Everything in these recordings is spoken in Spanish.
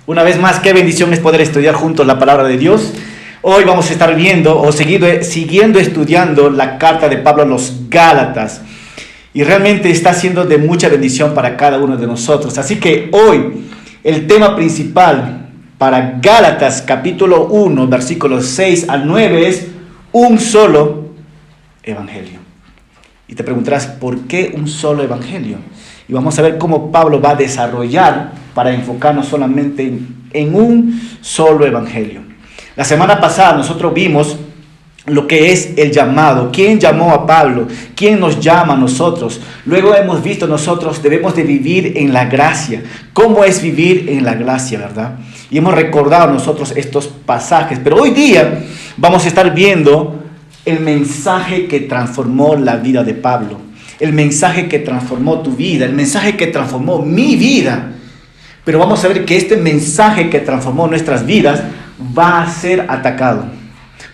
Una vez más, qué bendición es poder estudiar juntos la palabra de Dios. Hoy vamos a estar viendo o siguiendo estudiando la carta de Pablo a los Gálatas. Y realmente está siendo de mucha bendición para cada uno de nosotros. Así que hoy el tema principal para Gálatas capítulo 1, versículos 6 al 9 es un solo evangelio. Y te preguntarás, ¿por qué un solo evangelio? Y vamos a ver cómo Pablo va a desarrollar para enfocarnos solamente en un solo evangelio. La semana pasada nosotros vimos lo que es el llamado. ¿Quién llamó a Pablo? ¿Quién nos llama a nosotros? Luego hemos visto nosotros debemos de vivir en la gracia. ¿Cómo es vivir en la gracia, verdad? Y hemos recordado nosotros estos pasajes. Pero hoy día vamos a estar viendo el mensaje que transformó la vida de Pablo. El mensaje que transformó tu vida. El mensaje que transformó mi vida. Pero vamos a ver que este mensaje que transformó nuestras vidas va a ser atacado,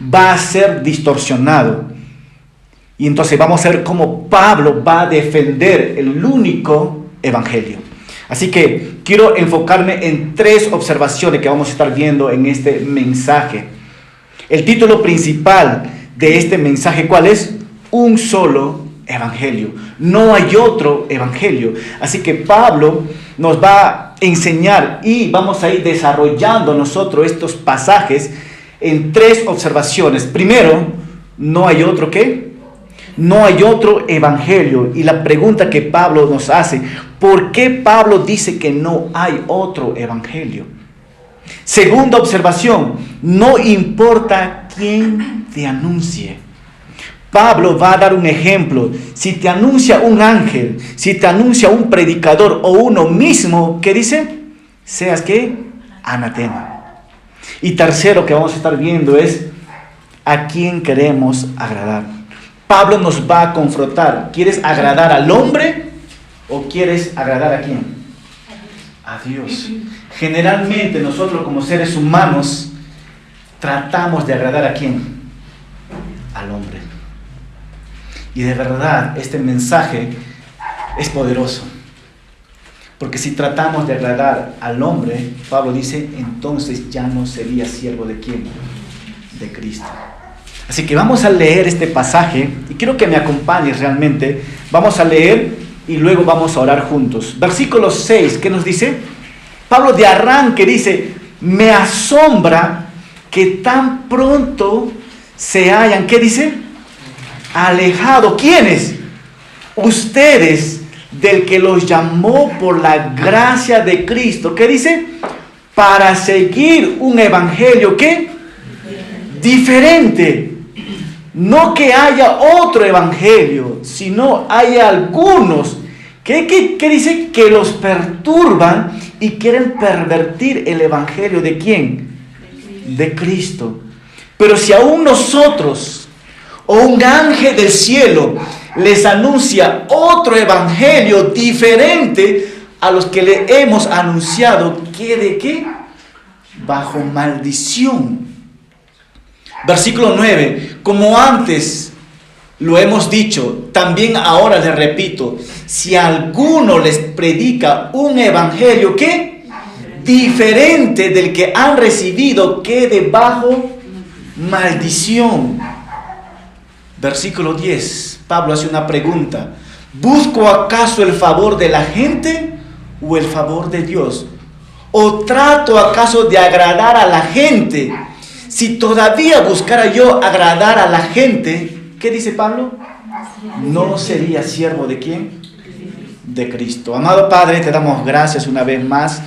va a ser distorsionado. Y entonces vamos a ver cómo Pablo va a defender el único evangelio. Así que quiero enfocarme en tres observaciones que vamos a estar viendo en este mensaje. El título principal de este mensaje, ¿cuál es? Un solo evangelio. No hay otro evangelio. Así que Pablo nos va a enseñar y vamos a ir desarrollando nosotros estos pasajes en tres observaciones. Primero, no hay otro ¿qué? No hay otro evangelio. Y la pregunta que Pablo nos hace, ¿por qué Pablo dice que no hay otro evangelio? Segunda observación, no importa quién te anuncie. Pablo va a dar un ejemplo. Si te anuncia un ángel, si te anuncia un predicador o uno mismo, ¿qué dice? Seas ¿qué? Anatema. Y tercero que vamos a estar viendo es a quién queremos agradar. Pablo nos va a confrontar. ¿Quieres agradar al hombre o quieres agradar a quién? A Dios. Generalmente nosotros como seres humanos tratamos de agradar a quién? Al hombre. Y de verdad, este mensaje es poderoso. Porque si tratamos de agradar al hombre, Pablo dice, entonces ya no sería siervo de ¿quién? De Cristo. Así que vamos a leer este pasaje y quiero que me acompañes realmente. Vamos a leer y luego vamos a orar juntos. Versículo 6, ¿qué nos dice? Pablo de arranque dice, me asombra que tan pronto se hayan, ¿qué dice? Alejado. ¿Quiénes? Ustedes del que los llamó por la gracia de Cristo. ¿Qué dice? Para seguir un evangelio ¿qué? Diferente. No que haya otro evangelio, sino hay algunos que dice que los perturban y quieren pervertir el evangelio de ¿quién? De Cristo. Pero si aún nosotros o un ángel del cielo les anuncia otro evangelio diferente a los que le hemos anunciado, ¿quede qué? Bajo maldición. Versículo 9, como antes lo hemos dicho, también ahora les repito, si alguno les predica un evangelio, ¿qué? Diferente del que han recibido, quede bajo maldición. Versículo 10, Pablo hace una pregunta. ¿Busco acaso el favor de la gente o el favor de Dios? ¿O trato acaso de agradar a la gente? Si todavía buscara yo agradar a la gente, ¿qué dice Pablo? No sería siervo de ¿quién? De Cristo. Amado Padre, te damos gracias una vez más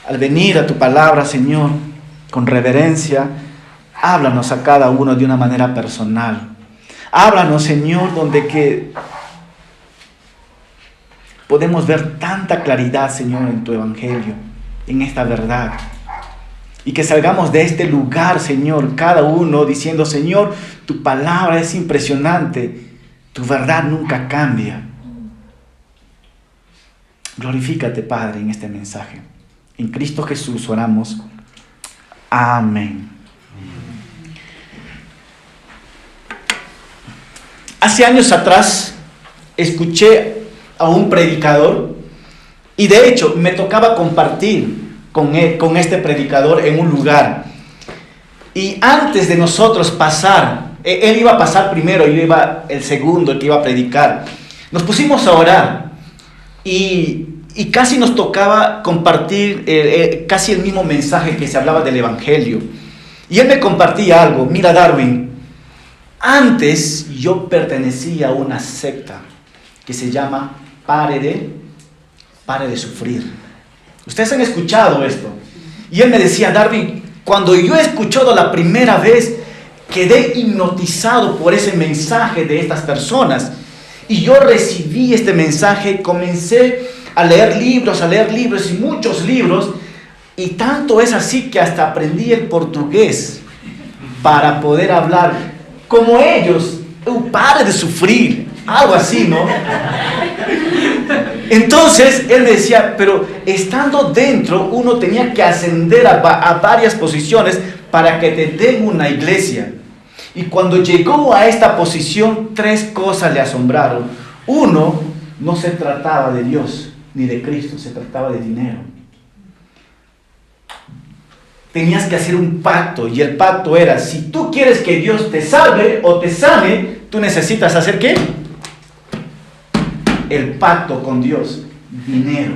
al venir a tu palabra, Señor, con reverencia. Háblanos a cada uno de una manera personal. Háblanos, Señor, donde que podemos ver tanta claridad, Señor, en tu evangelio, en esta verdad. Y que salgamos de este lugar, Señor, cada uno diciendo, Señor, tu palabra es impresionante, tu verdad nunca cambia. Glorifícate, Padre, en este mensaje. En Cristo Jesús oramos. Amén. Hace años atrás escuché a un predicador y de hecho me tocaba compartir con este predicador en un lugar. Y antes de nosotros pasar, él iba a pasar primero, yo iba el segundo, el que iba a predicar. Nos pusimos a orar y casi nos tocaba compartir casi el mismo mensaje que se hablaba del Evangelio. Y él me compartía algo. Mira, Darwin, antes yo pertenecía a una secta que se llama Pare de Sufrir. Ustedes han escuchado esto. Y él me decía, Darwin, cuando yo he escuchado la primera vez, quedé hipnotizado por ese mensaje de estas personas. Y yo recibí este mensaje, comencé a leer libros y muchos libros. Y tanto es así que hasta aprendí el portugués para poder hablar como ellos. Pare de sufrir, algo así, ¿no? Entonces él decía, pero estando dentro uno tenía que ascender a varias posiciones para que te den una iglesia. Y cuando llegó a esta posición, 3 cosas le asombraron. Uno, no se trataba de Dios ni de Cristo, se trataba de dinero. Tenías que hacer un pacto, y el pacto era, si tú quieres que Dios te salve o te sane, tú necesitas hacer ¿qué? El pacto con Dios, dinero.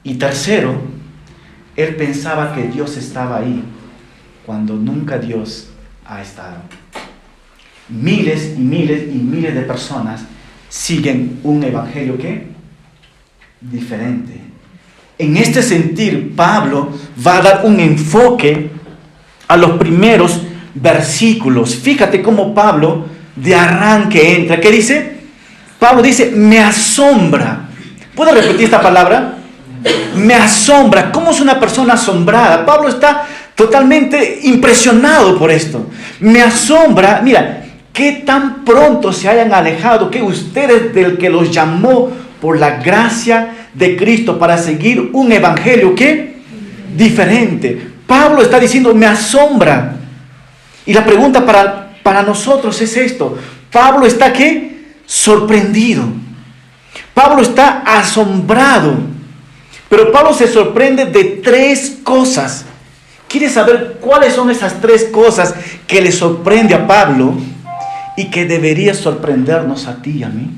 Y tercero, él pensaba que Dios estaba ahí, cuando nunca Dios ha estado. Miles y miles y miles de personas siguen un evangelio ¿qué? Diferente. En este sentir, Pablo va a dar un enfoque a los primeros versículos. Fíjate cómo Pablo de arranque entra. ¿Qué dice? Pablo dice, me asombra. ¿Puedo repetir esta palabra? Me asombra. ¿Cómo es una persona asombrada? Pablo está totalmente impresionado por esto. Me asombra, mira, que tan pronto se hayan alejado, que ustedes del que los llamó por la gracia de Cristo para seguir un evangelio ¿qué? Diferente. Pablo está diciendo, me asombra. Y la pregunta para nosotros es esto. Pablo está ¿qué? Sorprendido. Pablo está asombrado. Pero Pablo se sorprende de 3 cosas. ¿Quieres saber cuáles son esas 3 cosas que le sorprende a Pablo y que debería sorprendernos a ti y a mí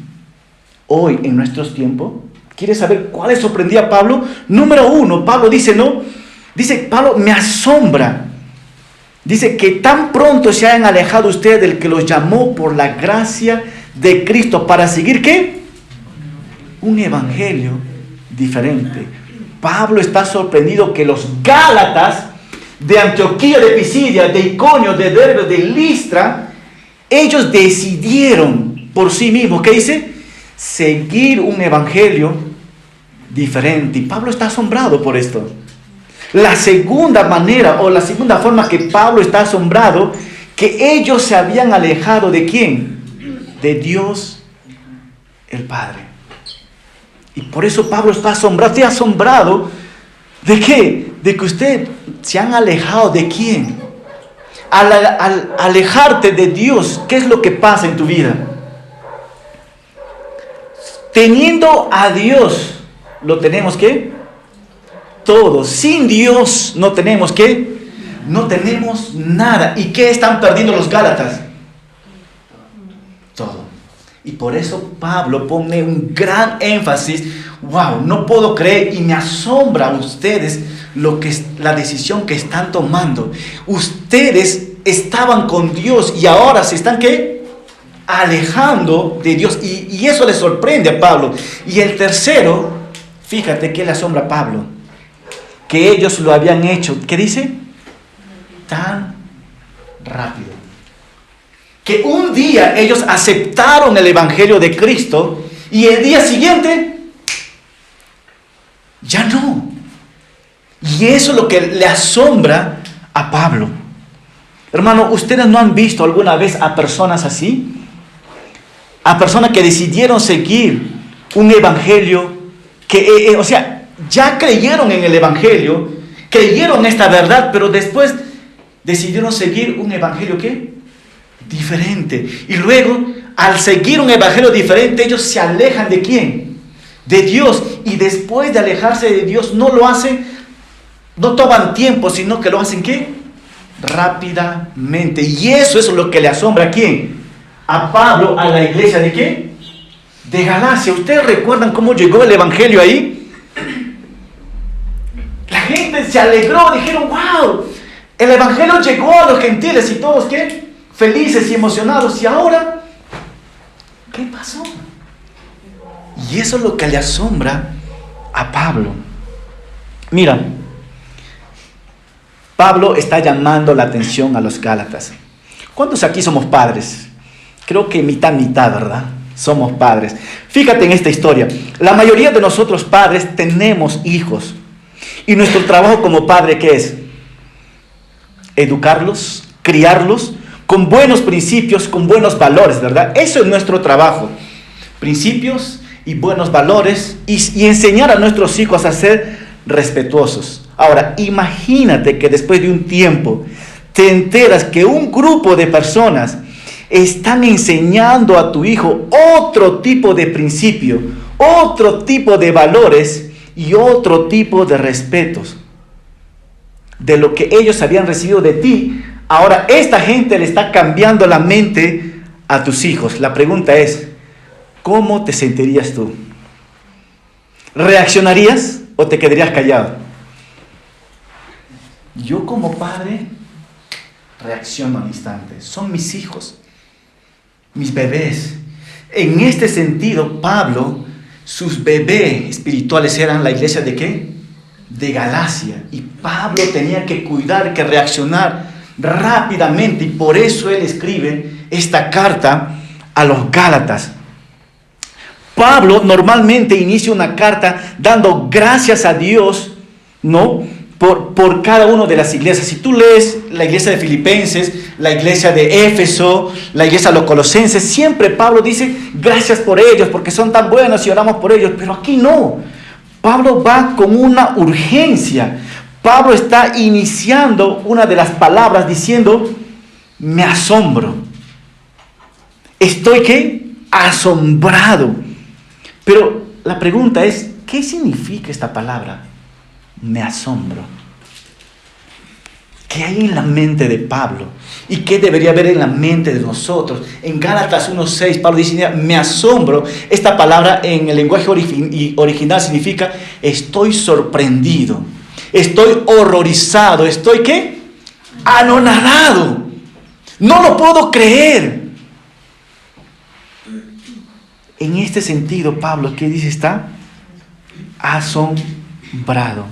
hoy en nuestros tiempos? ¿Quieres saber cuál le sorprendía a Pablo? Número 1, Pablo dice, no, dice, Pablo, me asombra. Dice que tan pronto se hayan alejado ustedes del que los llamó por la gracia de Cristo para seguir ¿qué? Un evangelio diferente. Pablo está sorprendido que los Gálatas de Antioquía, de Pisidia, de Iconio, de Derbe, de Listra, ellos decidieron por sí mismos, ¿qué dice? Seguir un evangelio diferente. Y Pablo está asombrado por esto. La segunda manera o la segunda forma que Pablo está asombrado, que ellos se habían alejado ¿de quién? De Dios el Padre. Y por eso Pablo está asombrado. ¿Está asombrado de qué? De que ustedes se han alejado ¿de quién? Al alejarte de Dios, ¿qué es lo que pasa en tu vida? Teniendo a Dios, lo tenemos ¿qué? Todo. Sin Dios no tenemos ¿qué? No tenemos nada. ¿Y qué están perdiendo los Gálatas? Todo. Y por eso Pablo pone un gran énfasis. Wow, no puedo creer y me asombra a ustedes la decisión que están tomando. Ustedes estaban con Dios y ahora se están ¿qué? Alejando de Dios. Y eso le sorprende a Pablo. Y el tercero, fíjate que le asombra a Pablo, que ellos lo habían hecho, ¿qué dice? Tan rápido. Que un día ellos aceptaron el evangelio de Cristo y el día siguiente ya no. Y eso es lo que le asombra a Pablo. Hermano, ¿ustedes no han visto alguna vez a personas así? A personas que decidieron seguir un evangelio que, ya creyeron en el evangelio, creyeron esta verdad, pero después decidieron seguir un evangelio ¿qué? Diferente. Y luego, al seguir un evangelio diferente, ellos se alejan ¿de quién? de Dios, y después de alejarse de Dios no lo hacen, no toman tiempo, sino que lo hacen ¿qué? Rápidamente. Y eso es lo que le asombra ¿a quién? A Pablo, a la iglesia ¿de qué? De Galacia. ¿Ustedes recuerdan cómo llegó el evangelio ahí? La gente se alegró, dijeron, wow, el evangelio llegó a los gentiles, y todos ¿qué? Felices y emocionados. Y ahora, ¿qué pasó? Y eso es lo que le asombra a Pablo. Mira, Pablo está llamando la atención a los Gálatas. ¿Cuántos aquí somos padres? Creo que mitad, ¿verdad? Somos padres. Fíjate en esta historia. La mayoría de nosotros padres tenemos hijos. Y nuestro trabajo como padre, ¿qué es? Educarlos, criarlos con buenos principios, con buenos valores, ¿verdad? Eso es nuestro trabajo. Principios y buenos valores, y enseñar a nuestros hijos a ser respetuosos. Ahora, imagínate que después de un tiempo te enteras que un grupo de personas están enseñando a tu hijo otro tipo de principio, otro tipo de valores y otro tipo de respetos de lo que ellos habían recibido de ti. Ahora esta gente le está cambiando la mente a tus hijos. La pregunta es, ¿cómo te sentirías tú? ¿Reaccionarías o te quedarías callado? Yo como padre reacciono al instante. Son mis hijos, mis bebés. En este sentido, Pablo, sus bebés espirituales eran la iglesia ¿de qué? De Galacia. Y Pablo tenía que cuidar, que reaccionar rápidamente. Y por eso él escribe esta carta a los Gálatas. Pablo normalmente inicia una carta dando gracias a Dios, ¿no? Por cada una de las iglesias. Si tú lees la iglesia de Filipenses, la iglesia de Éfeso, la iglesia de los Colosenses, siempre Pablo dice gracias por ellos, porque son tan buenos y oramos por ellos. Pero aquí no. Pablo va con una urgencia. Pablo está iniciando una de las palabras diciendo, me asombro. Estoy ¿qué? Asombrado. Pero la pregunta es, ¿qué significa esta palabra? Me asombro. ¿Qué hay en la mente de Pablo? ¿Y qué debería haber en la mente de nosotros? En Gálatas 1:6, Pablo dice, me asombro. Esta palabra en el lenguaje original significa, estoy sorprendido, estoy horrorizado, estoy ¿qué? Anonadado. No lo puedo creer. En este sentido, Pablo, ¿qué dice? Está asombrado.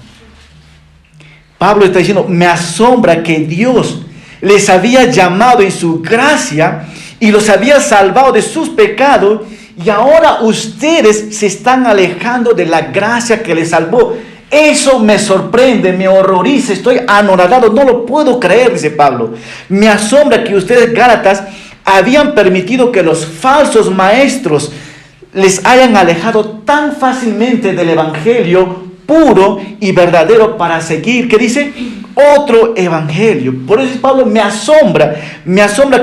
Pablo está diciendo, me asombra que Dios les había llamado en su gracia y los había salvado de sus pecados, y ahora ustedes se están alejando de la gracia que les salvó. Eso me sorprende, me horroriza, estoy anonadado, no lo puedo creer, dice Pablo. Me asombra que ustedes, Gálatas, habían permitido que los falsos maestros les hayan alejado tan fácilmente del evangelio puro y verdadero para seguir, ¿qué dice? Otro evangelio. Por eso Pablo, me asombra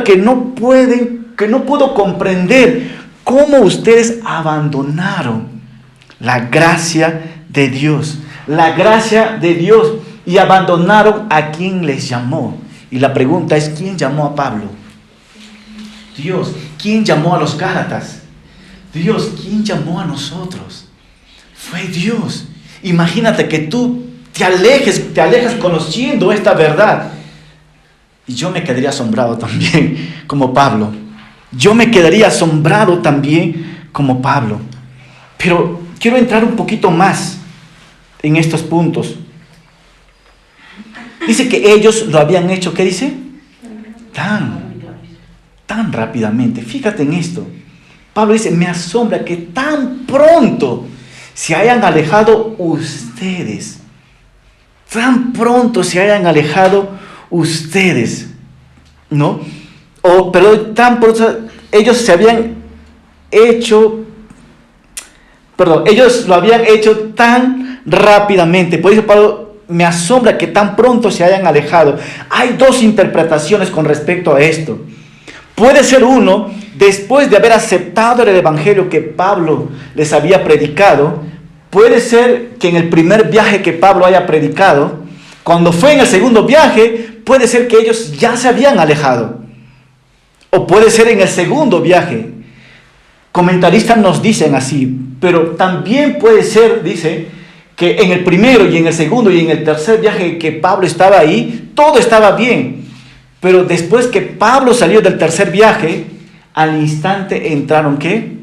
que no puedo comprender cómo ustedes abandonaron la gracia de Dios, y abandonaron a quien les llamó. Y la pregunta es, ¿quién llamó a Pablo? Dios. ¿Quién llamó a los Gálatas? Dios. ¿Quién llamó a nosotros? Fue Dios. Imagínate que tú te alejas conociendo esta verdad. Y yo me quedaría asombrado también, como Pablo. Pero quiero entrar un poquito más en estos puntos. Dice que ellos lo habían hecho, ¿qué dice? Tan rápidamente. Fíjate en esto. Pablo dice, me asombra que tan pronto se hayan alejado ustedes. Tan pronto se hayan alejado ustedes, ¿no? Tan pronto ellos lo habían hecho tan rápidamente. Por eso Pablo, me asombra que tan pronto se hayan alejado. Hay dos interpretaciones con respecto a esto. Puede ser uno, después de haber aceptado el evangelio que Pablo les había predicado, puede ser que en el primer viaje que Pablo haya predicado, cuando fue en el segundo viaje, puede ser que ellos ya se habían alejado. O puede ser en el segundo viaje. Comentaristas nos dicen así, pero también puede ser, dice, que en el primero y en el segundo y en el tercer viaje que Pablo estaba ahí, todo estaba bien. Pero después que Pablo salió del tercer viaje, al instante entraron, ¿qué?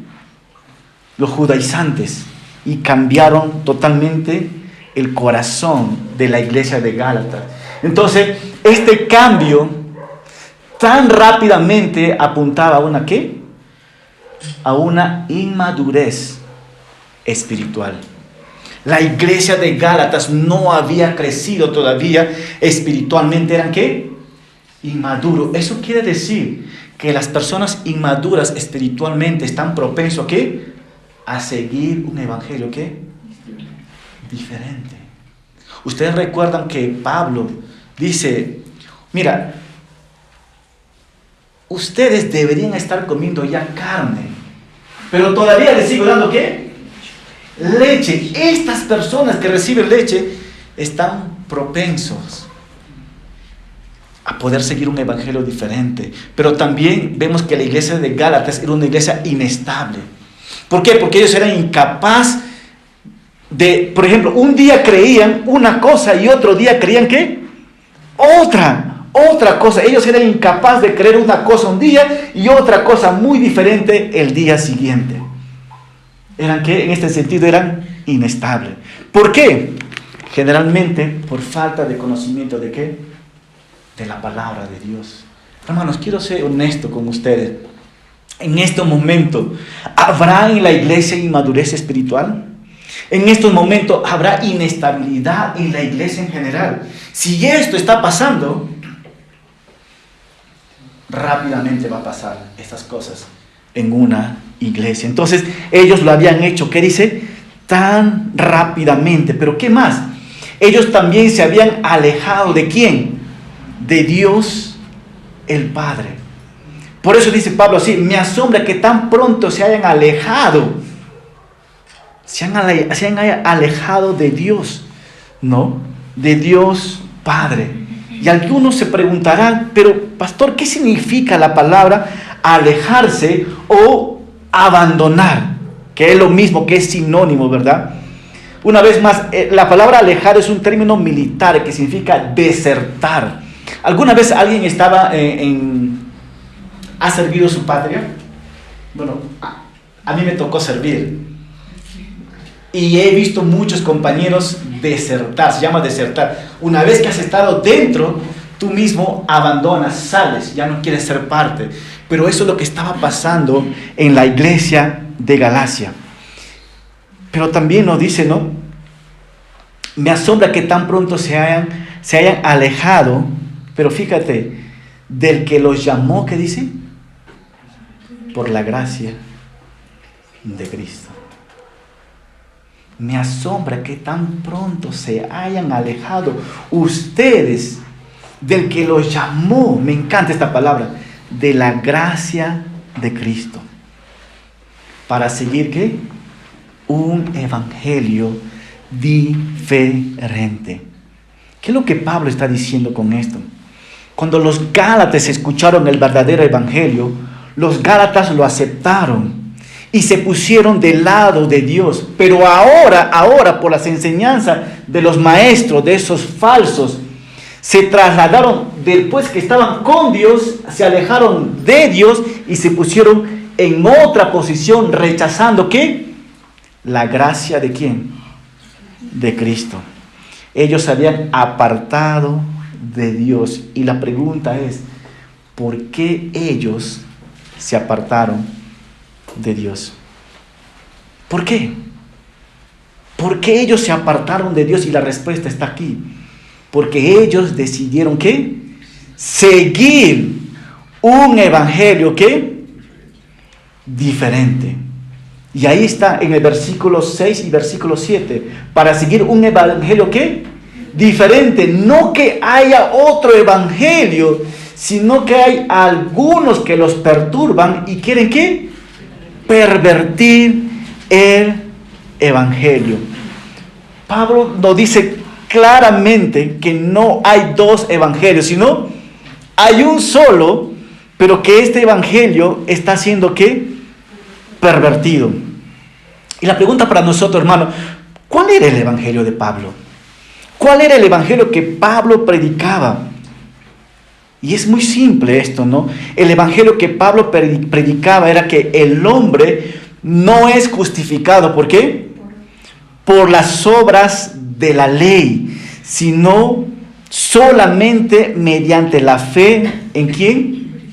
Los judaizantes, y cambiaron totalmente el corazón de la iglesia de Gálatas. Entonces, este cambio tan rápidamente apuntaba a una ¿qué? A una inmadurez espiritual. La iglesia de Gálatas no había crecido todavía espiritualmente. ¿Eran qué? Inmaduros. Eso quiere decir que las personas inmaduras espiritualmente están propensos ¿a qué? A seguir un evangelio ¿qué? Diferente. Ustedes recuerdan que Pablo dice, mira, ustedes deberían estar comiendo ya carne, pero todavía les sigo dando ¿qué? Leche. Estas personas que reciben leche están propensos a poder seguir un evangelio diferente. Pero también vemos que la iglesia de Gálatas era una iglesia inestable. ¿Por qué? Porque ellos eran incapaces de, por ejemplo, un día creían una cosa y otro día creían ¿qué? Otra cosa. Ellos eran incapaces de creer una cosa un día y otra cosa muy diferente el día siguiente. Eran ¿qué? En este sentido eran inestables. ¿Por qué? Generalmente por falta de conocimiento de ¿qué? De la palabra de Dios. Hermanos, quiero ser honesto con ustedes. En este momento, ¿habrá en la iglesia inmadurez espiritual? En estos momentos habrá inestabilidad en la iglesia en general. Si esto está pasando, rápidamente va a pasar estas cosas en una iglesia. Entonces, ellos lo habían hecho, ¿qué dice? Tan rápidamente. ¿Pero qué más? Ellos también se habían alejado ¿de quién? De Dios el Padre. Por eso dice Pablo así, me asombra que tan pronto se hayan alejado. Se han alejado de Dios, ¿no? De Dios Padre. Y algunos se preguntarán, pero pastor, ¿qué significa la palabra alejarse o abandonar? Que es lo mismo, que es sinónimo, ¿verdad? Una vez más, la palabra alejar es un término militar que significa desertar. ¿Alguna vez alguien estaba ha servido su patria? Bueno, a mí me tocó servir. Y he visto muchos compañeros desertar, se llama desertar. Una vez que has estado dentro, tú mismo abandonas, sales, ya no quieres ser parte. Pero eso es lo que estaba pasando en la iglesia de Galacia. Pero también nos dice, ¿no? Me asombra que tan pronto se hayan alejado, pero fíjate, del que los llamó, ¿qué dice? Por la gracia de Cristo. Me asombra que tan pronto se hayan alejado ustedes del que los llamó, me encanta esta palabra, de la gracia de Cristo, para seguir ¿qué? Un evangelio diferente. ¿Qué es lo que Pablo está diciendo con esto? Cuando los gálatas escucharon el verdadero evangelio, los gálatas lo aceptaron y se pusieron del lado de Dios. Pero ahora por las enseñanzas de los maestros, de esos falsos, se trasladaron, después que estaban con Dios, se alejaron de Dios y se pusieron en otra posición, rechazando ¿qué? La gracia de ¿quién? De Cristo. Ellos se habían apartado de Dios. Y la pregunta es, ¿por qué ellos se apartaron de Dios? ¿Por qué? ¿Por qué ellos se apartaron de Dios? Y la respuesta está aquí. Porque ellos decidieron ¿qué? Seguir un evangelio ¿qué? Diferente. Y ahí está en el versículo 6 y versículo 7. Para seguir un evangelio ¿qué? Diferente. No que haya otro evangelio, sino que hay algunos que los perturban y quieren ¿qué? Pervertir el evangelio. Pablo nos dice claramente que no hay dos evangelios, sino hay un solo, pero que este evangelio está siendo ¿qué? Pervertido. Y la pregunta para nosotros, hermano, ¿cuál era el evangelio de Pablo? ¿Cuál era el evangelio que Pablo predicaba? Y es muy simple esto, ¿no? El evangelio que Pablo predicaba era que el hombre no es justificado. ¿Por qué? Por las obras de la ley, sino solamente mediante la fe ¿en quién?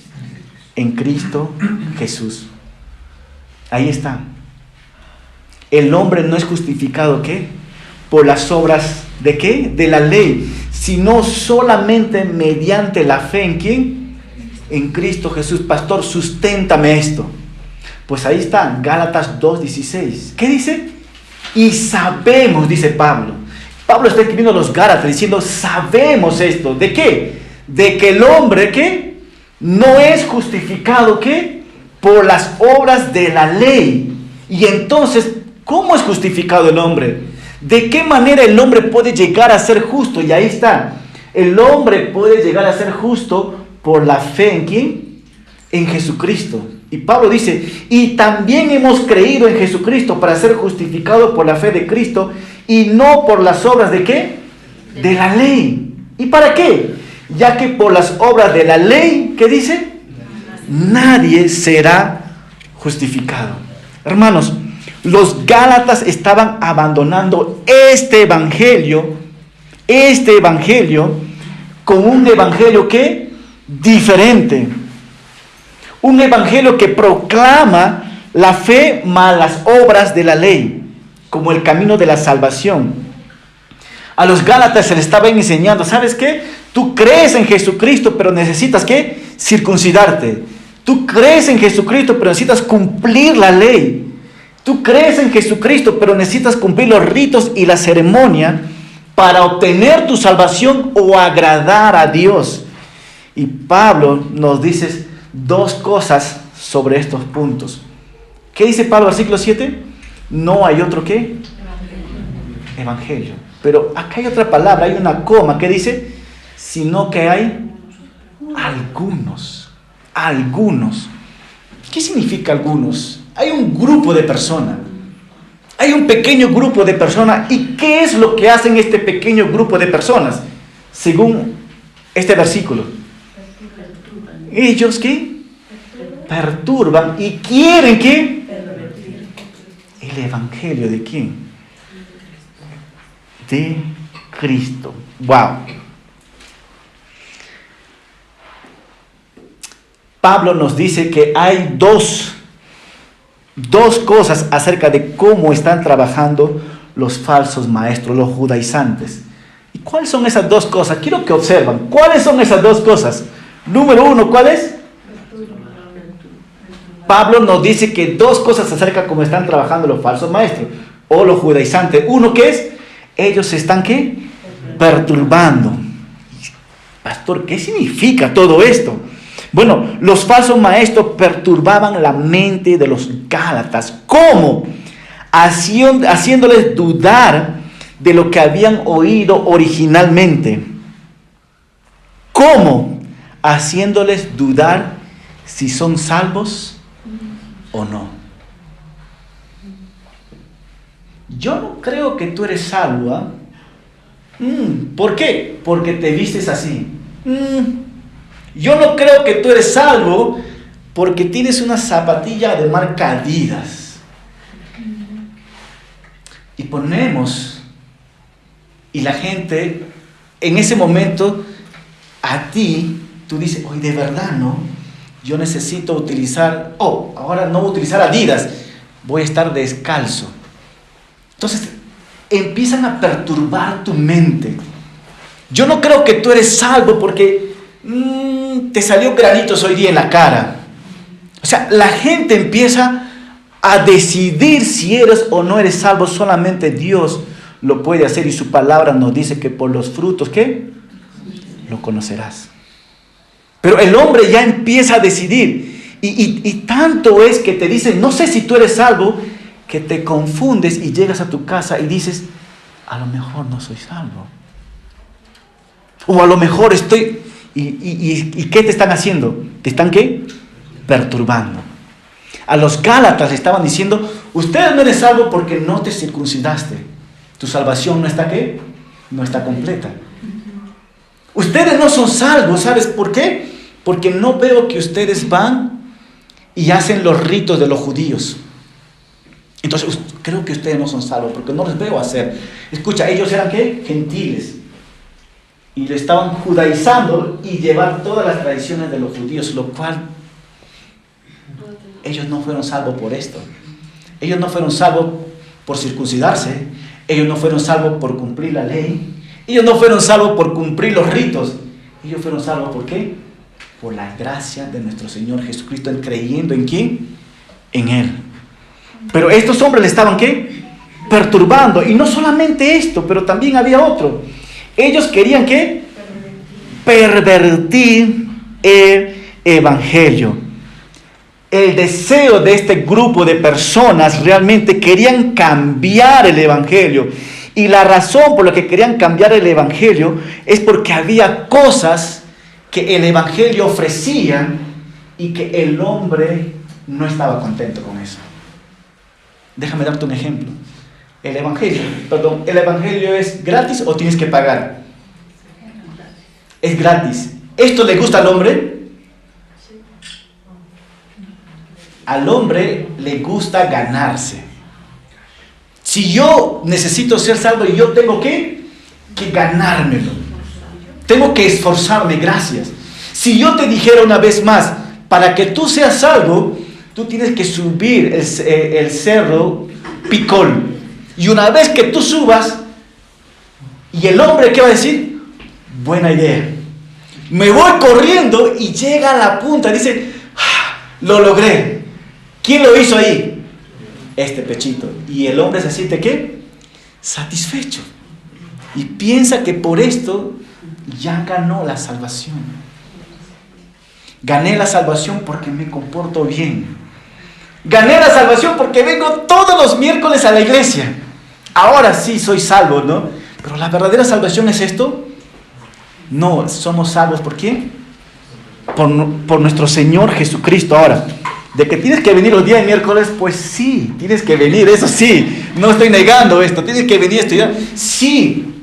En Cristo Jesús. Ahí está. El hombre no es justificado ¿qué? Por las obras ¿de qué? De la ley, sino solamente mediante la fe ¿en quién? En Cristo Jesús. Pastor, susténtame esto. Pues ahí está, Gálatas 2:16. ¿Qué dice? Y sabemos, dice Pablo. Pablo está escribiendo a los Gálatas diciendo, sabemos esto. ¿De qué? De que el hombre, ¿qué? No es justificado, ¿qué? Por las obras de la ley. Y entonces, ¿cómo es justificado el hombre? ¿De qué manera el hombre puede llegar a ser justo? Y ahí está. El hombre puede llegar a ser justo por la fe ¿en quién? En Jesucristo. Y Pablo dice, y también hemos creído en Jesucristo para ser justificados por la fe de Cristo y no por las obras ¿de qué? De la ley. ¿Y para qué? Ya que por las obras de la ley, ¿qué dice? Nadie será justificado. Hermanos, los Gálatas estaban abandonando este evangelio con un evangelio ¿qué? Diferente. Un evangelio que proclama la fe más las obras de la ley, como el camino de la salvación. A los Gálatas se les estaba enseñando, ¿sabes qué? Tú crees en Jesucristo, pero necesitas ¿qué? Circuncidarte. Tú crees en Jesucristo, pero necesitas cumplir la ley. Tú crees en Jesucristo, pero necesitas cumplir los ritos y la ceremonia para obtener tu salvación o agradar a Dios. Y Pablo nos dice dos cosas sobre estos puntos. ¿Qué dice Pablo, versículo 7? No hay otro ¿qué? Evangelio. Pero acá hay otra palabra, hay una coma que dice, sino que hay algunos. Algunos. ¿Qué significa algunos? Hay un grupo de personas. Hay un pequeño grupo de personas. ¿Y qué es lo que hacen este pequeño grupo de personas? Según este versículo. Ellos ¿qué? Perturban y quieren ¿qué? El evangelio ¿de quién? De Cristo. Wow. Pablo nos dice que hay dos cosas acerca de cómo están trabajando los falsos maestros, los judaizantes. ¿Y cuáles son esas dos cosas? Quiero que observen. ¿Cuáles son esas dos cosas? Número uno, ¿cuál es? Pablo nos dice que dos cosas acerca de cómo están trabajando los falsos maestros o los judaizantes. Uno, ¿qué es? Ellos están ¿qué? Perturbando. Pastor, ¿qué significa todo esto? Bueno, los falsos maestros perturbaban la mente de los Gálatas. ¿Cómo? Haciéndoles dudar de lo que habían oído originalmente. ¿Cómo? Haciéndoles dudar si son salvos o no. Yo no creo que tú eres salvo, ¿ah? ¿Por qué? Porque te vistes así. Yo no creo que tú eres salvo porque tienes una zapatilla de marca Adidas. Y ponemos, y la gente en ese momento a ti, tú dices, oye, de verdad, ¿no? Yo necesito utilizar, ahora no voy a utilizar Adidas, voy a estar descalzo. Entonces empiezan a perturbar tu mente. Yo no creo que tú eres salvo porque te salió granitos hoy día en la cara. O sea, la gente empieza a decidir si eres o no eres salvo. Solamente Dios lo puede hacer y su palabra nos dice que por los frutos, ¿qué? Lo conocerás. Pero el hombre ya empieza a decidir. Y tanto es que te dicen, no sé si tú eres salvo, que te confundes y llegas a tu casa y dices, a lo mejor no soy salvo. O a lo mejor estoy... ¿Y qué te están haciendo? ¿Te están qué? Perturbando. A los Gálatas le estaban diciendo, ustedes no eres salvo porque no te circuncidaste. Tu salvación no está ¿qué? No está completa. Ustedes no son salvos, ¿sabes por qué? Porque no veo que ustedes van y hacen los ritos de los judíos. Entonces, creo que ustedes no son salvos porque no les veo hacer. Escucha, ellos eran ¿qué? Gentiles. Y le estaban judaizando y llevar todas las tradiciones de los judíos, lo cual ellos no fueron salvos por esto. Ellos no fueron salvos por circuncidarse. Ellos no fueron salvos por cumplir la ley. Ellos no fueron salvos por cumplir los ritos. Ellos fueron salvos ¿por qué? Por la gracia de nuestro Señor Jesucristo, creyendo ¿en quién? En Él. Pero estos hombres le estaban ¿qué? Perturbando. Y no solamente esto, pero también había otro. Ellos querían ¿qué? Pervertir el evangelio. El deseo de este grupo de personas realmente querían cambiar el evangelio. Y la razón por la que querían cambiar el evangelio es porque había cosas que el evangelio ofrecía y que el hombre no estaba contento con eso. Déjame darte un ejemplo. ¿El evangelio es gratis o tienes que pagar? Es gratis. ¿Esto le gusta al hombre? Al hombre le gusta ganarse. Si yo necesito ser salvo y yo tengo que ganármelo. Tengo que esforzarme, gracias. Si yo te dijera una vez más, para que tú seas salvo, tú tienes que subir el cerro Picol. Y una vez que tú subas, y el hombre, ¿qué va a decir? Buena idea. Me voy corriendo y llega a la punta. Dice, lo logré. ¿Quién lo hizo ahí? Este pechito. Y el hombre se siente ¿qué? Satisfecho. Y piensa que por esto ya ganó la salvación. Gané la salvación porque me comporto bien. Gané la salvación porque vengo todos los miércoles a la iglesia. Ahora sí soy salvo, ¿no? Pero la verdadera salvación es esto. No, somos salvos ¿por quién? Por nuestro Señor Jesucristo. Ahora, de que tienes que venir los días de miércoles, pues sí, tienes que venir, eso sí. No estoy negando esto, tienes que venir a estudiar. Sí.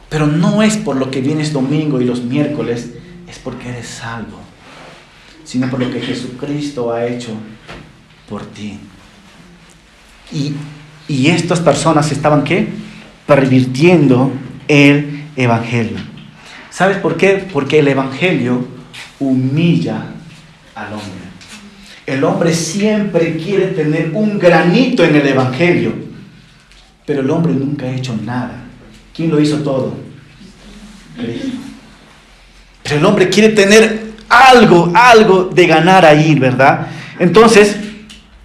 Pero no es por lo que vienes domingo y los miércoles, es porque eres salvo, sino por lo que Jesucristo ha hecho por ti. Y estas personas estaban ¿qué? Pervirtiendo el evangelio. ¿Sabes por qué? Porque el evangelio humilla al hombre. El hombre siempre quiere tener un granito en el evangelio, pero el hombre nunca ha hecho nada. ¿Quién lo hizo todo? Cristo. Pero el hombre quiere tener algo de ganar ahí, ¿verdad? Entonces,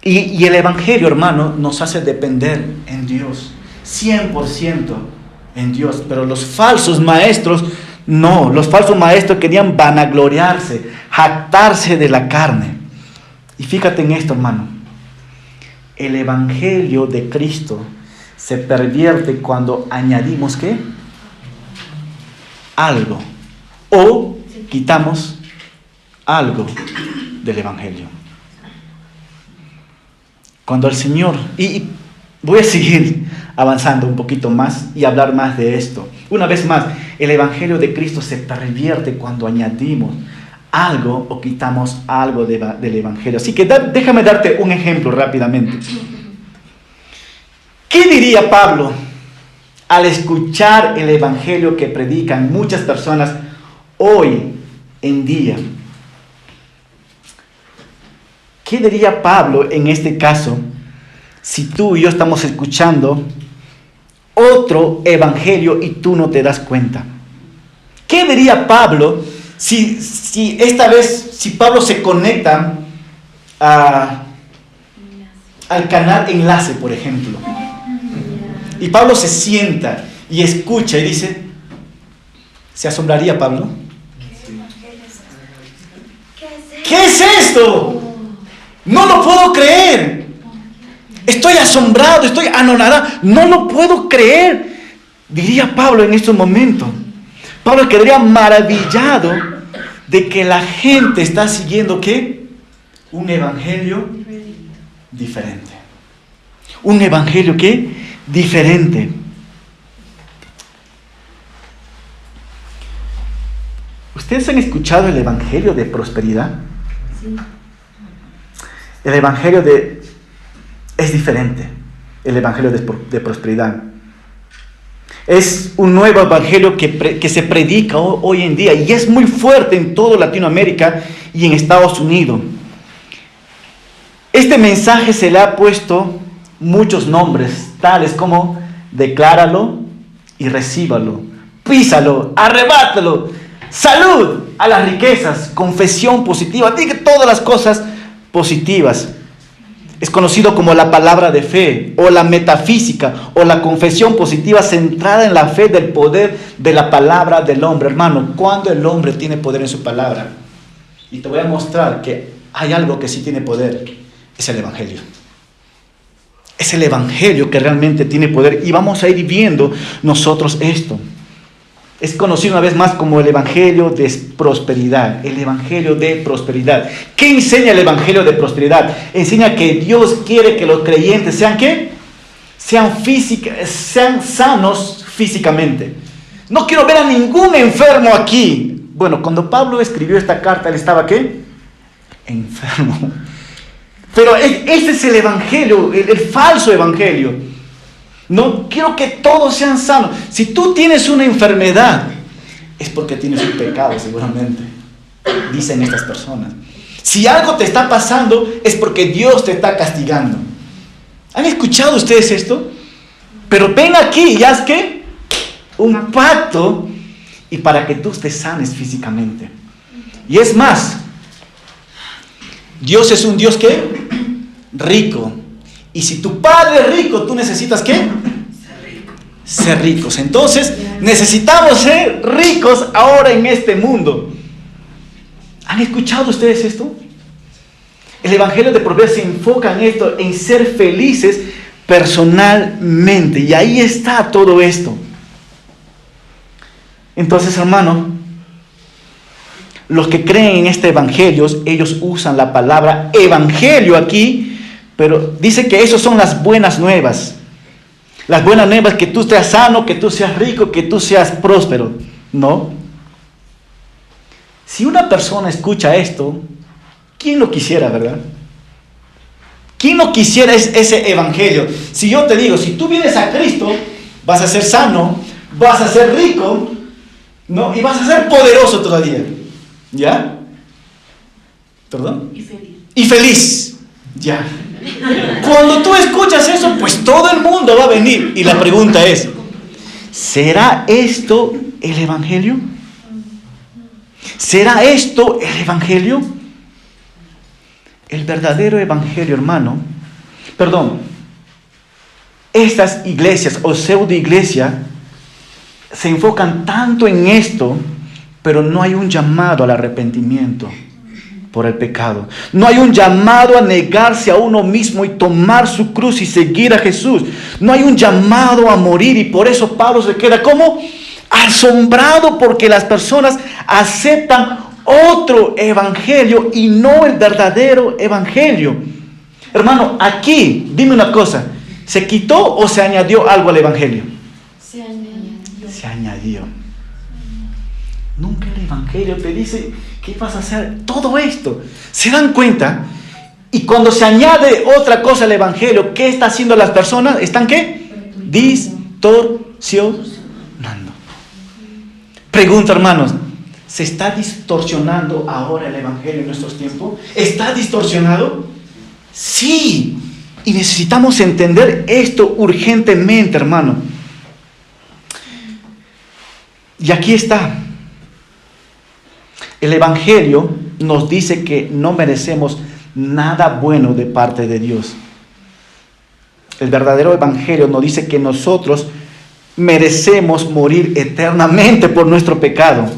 y el evangelio, hermano, nos hace depender en Dios, 100% en Dios. Pero los falsos maestros, no, los falsos maestros querían vanagloriarse, jactarse de la carne. Y fíjate en esto, hermano, el evangelio de Cristo se pervierte cuando añadimos ¿qué? Algo, o quitamos algo del evangelio. Cuando el Señor, y voy a seguir avanzando un poquito más y hablar más de esto. Una vez más, el evangelio de Cristo se pervierte cuando añadimos algo o quitamos algo del evangelio. Así que déjame darte un ejemplo rápidamente. ¿Qué diría Pablo al escuchar el evangelio que predican muchas personas hoy en día? ¿Qué diría Pablo en este caso si tú y yo estamos escuchando otro evangelio y tú no te das cuenta? ¿Qué diría Pablo si esta vez, si Pablo se conecta al canal Enlace, por ejemplo, y Pablo se sienta y escucha y dice, ¿se asombraría Pablo? ¿qué es esto? No lo puedo creer. Estoy asombrado, estoy anonadado. No lo puedo creer, diría Pablo en estos momentos. Pablo quedaría maravillado de que la gente está siguiendo, ¿qué? Un evangelio diferente. Un evangelio, ¿qué? Diferente. ¿Ustedes han escuchado el evangelio de prosperidad? Sí. El evangelio es diferente. El evangelio de prosperidad. Es un nuevo evangelio que se predica hoy en día y es muy fuerte en toda Latinoamérica y en Estados Unidos. Este mensaje se le ha puesto muchos nombres, tales como decláralo y recíbalo, písalo, arrebátalo, salud a las riquezas, confesión positiva, diga todas las cosas positivas. Es conocido como la palabra de fe o la metafísica o la confesión positiva centrada en la fe del poder de la palabra del hombre. Hermano, ¿cuándo el hombre tiene poder en su palabra? Y te voy a mostrar que hay algo que sí tiene poder, es el evangelio. Es el evangelio que realmente tiene poder y vamos a ir viendo nosotros esto. Es conocido una vez más como el evangelio de prosperidad. El evangelio de prosperidad. ¿Qué enseña el evangelio de prosperidad? Enseña que Dios quiere que los creyentes sean ¿qué? Sean sanos físicamente. No quiero ver a ningún enfermo aquí. Bueno, cuando Pablo escribió esta carta, él estaba ¿qué? Enfermo. Pero este es el evangelio, el falso evangelio. No quiero que todos sean sanos. Si tú tienes una enfermedad, es porque tienes un pecado seguramente, dicen estas personas. Si algo te está pasando, es porque Dios te está castigando. ¿Han escuchado ustedes esto? Pero ven aquí y haz ¿qué? Un pacto y para que tú te sanes físicamente. Y es más, Dios es un Dios ¿qué? Rico. Y si tu padre es rico, tú necesitas ¿qué? Ser ricos. Entonces, necesitamos ser ricos ahora en este mundo. ¿Han escuchado ustedes esto? El evangelio de prosperidad se enfoca en esto, en ser felices personalmente. Y ahí está todo esto. Entonces, hermano, los que creen en este evangelio, ellos usan la palabra evangelio aquí, pero dice que esos son las buenas nuevas. Las buenas nuevas, que tú seas sano, que tú seas rico, que tú seas próspero. No. Si una persona escucha esto, ¿quién lo quisiera, verdad? ¿Quién no quisiera ese evangelio? Si yo te digo, si tú vienes a Cristo, vas a ser sano, vas a ser rico, ¿no? Y vas a ser poderoso todavía. ¿Ya? ¿Perdón? Y feliz. Ya. Cuando tú escuchas eso, pues todo el mundo va a venir. Y la pregunta es, ¿será esto el evangelio? ¿Será esto el evangelio? El verdadero evangelio, hermano. Estas iglesias o pseudo iglesias se enfocan tanto en esto, pero no hay un llamado al arrepentimiento por el pecado. No hay un llamado a negarse a uno mismo y tomar su cruz y seguir a Jesús. No hay un llamado a morir, y por eso Pablo se queda como asombrado porque las personas aceptan otro evangelio y no el verdadero evangelio. Hermano, aquí, dime una cosa, ¿se quitó o se añadió algo al evangelio? Se añadió. Se añadió. Nunca el evangelio te dice que vas a hacer todo esto. ¿Se dan cuenta? Y cuando se añade otra cosa al evangelio, ¿qué está haciendo las personas? ¿Están qué? Distorsionando. Pregunta, hermanos, ¿se está distorsionando ahora el evangelio en nuestros tiempos? ¿Está distorsionado? Sí. Y necesitamos entender esto urgentemente, hermano. Y aquí está. El evangelio nos dice que no merecemos nada bueno de parte de Dios. El verdadero evangelio nos dice que nosotros merecemos morir eternamente por nuestro pecado.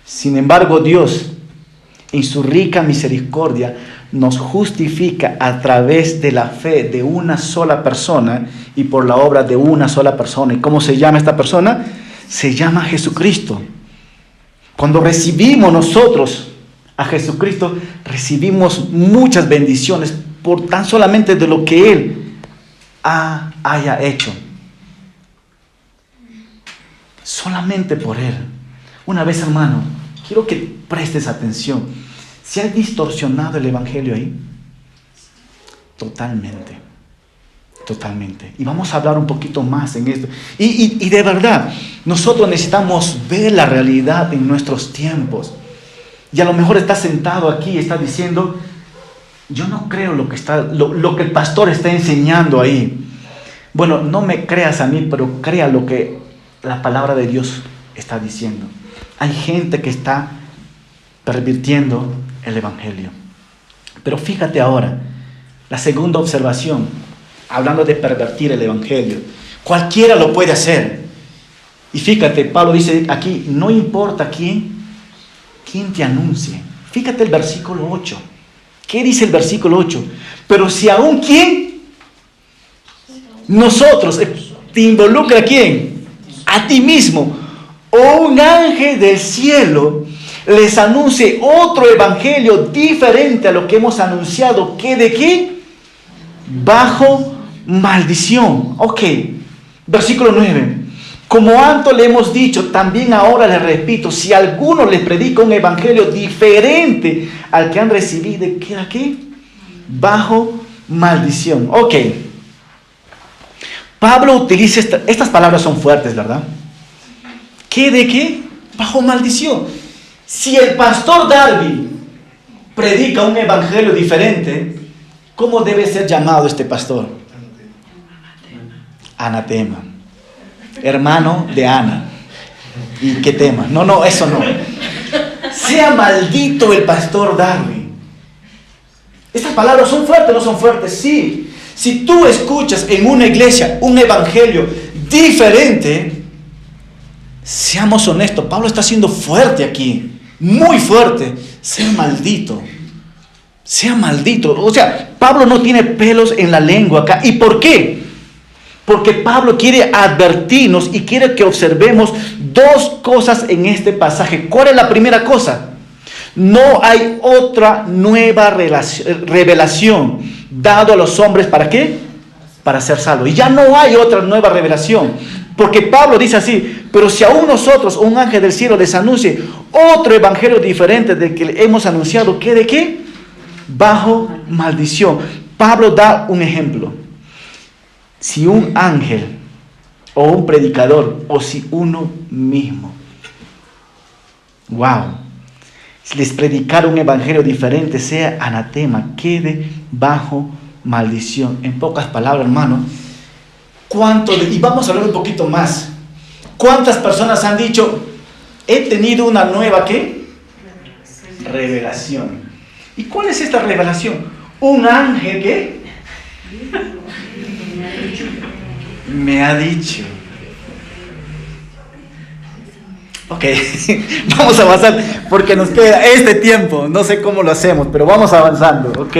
Sin embargo, Dios, en su rica misericordia, nos justifica a través de la fe de una sola persona y por la obra de una sola persona. ¿Y cómo se llama esta persona? Se llama Jesucristo. Cuando recibimos nosotros a Jesucristo, recibimos muchas bendiciones por tan solamente de lo que Él haya hecho. Solamente por Él. Una vez, hermano, quiero que prestes atención. ¿Se ha distorsionado el evangelio ahí? Totalmente. Totalmente. Y vamos a hablar un poquito más en esto. Y de verdad, nosotros necesitamos ver la realidad en nuestros tiempos. Y a lo mejor está sentado aquí y está diciendo, yo no creo lo que el pastor está enseñando ahí. Bueno, no me creas a mí, pero crea lo que la palabra de Dios está diciendo. Hay gente que está pervirtiendo el evangelio. Pero fíjate ahora, la segunda observación, hablando de pervertir el evangelio. Cualquiera lo puede hacer. Y fíjate, Pablo dice aquí, no importa quién te anuncie. Fíjate el versículo 8. ¿Qué dice el versículo 8? Pero si aún quién, nosotros, ¿te involucra a quién? A ti mismo. O un ángel del cielo les anuncie otro evangelio diferente a lo que hemos anunciado. ¿Qué de qué? Bajo maldición. Ok, versículo 9. Como antes le hemos dicho, también ahora les repito, si alguno les predica un evangelio diferente al que han recibido, ¿queda qué? Bajo maldición. Ok. Pablo utiliza estas palabras son fuertes, ¿verdad? ¿Qué de qué? Bajo maldición. Si el pastor Darby predica un evangelio diferente, ¿cómo debe ser llamado este pastor? Anatema. Hermano de Ana. ¿Y qué tema? No, eso no. Sea maldito el pastor Darby. Estas palabras son fuertes, ¿no son fuertes? Sí. Si tú escuchas en una iglesia un evangelio diferente, seamos honestos, Pablo está siendo fuerte aquí, muy fuerte. Sea maldito. Sea maldito. O sea, Pablo no tiene pelos en la lengua acá. ¿Y por qué? Porque Pablo quiere advertirnos y quiere que observemos dos cosas en este pasaje. ¿Cuál es la primera cosa? No hay otra nueva revelación dado a los hombres. ¿Para qué? Para ser salvos. Y ya no hay otra nueva revelación. Porque Pablo dice así, pero si aún nosotros, un ángel del cielo, les anuncie otro evangelio diferente del que hemos anunciado, ¿qué de qué? Bajo maldición. Pablo da un ejemplo. Si un ángel o un predicador o si uno mismo, les predicara un evangelio diferente, sea anatema, quede bajo maldición. En pocas palabras, hermano, y vamos a hablar un poquito más. ¿Cuántas personas han dicho, he tenido una nueva qué? Revelación. ¿Y cuál es esta revelación? Un ángel que me ha dicho. Ok, vamos a avanzar porque nos queda este tiempo. No sé cómo lo hacemos, pero vamos avanzando, ok.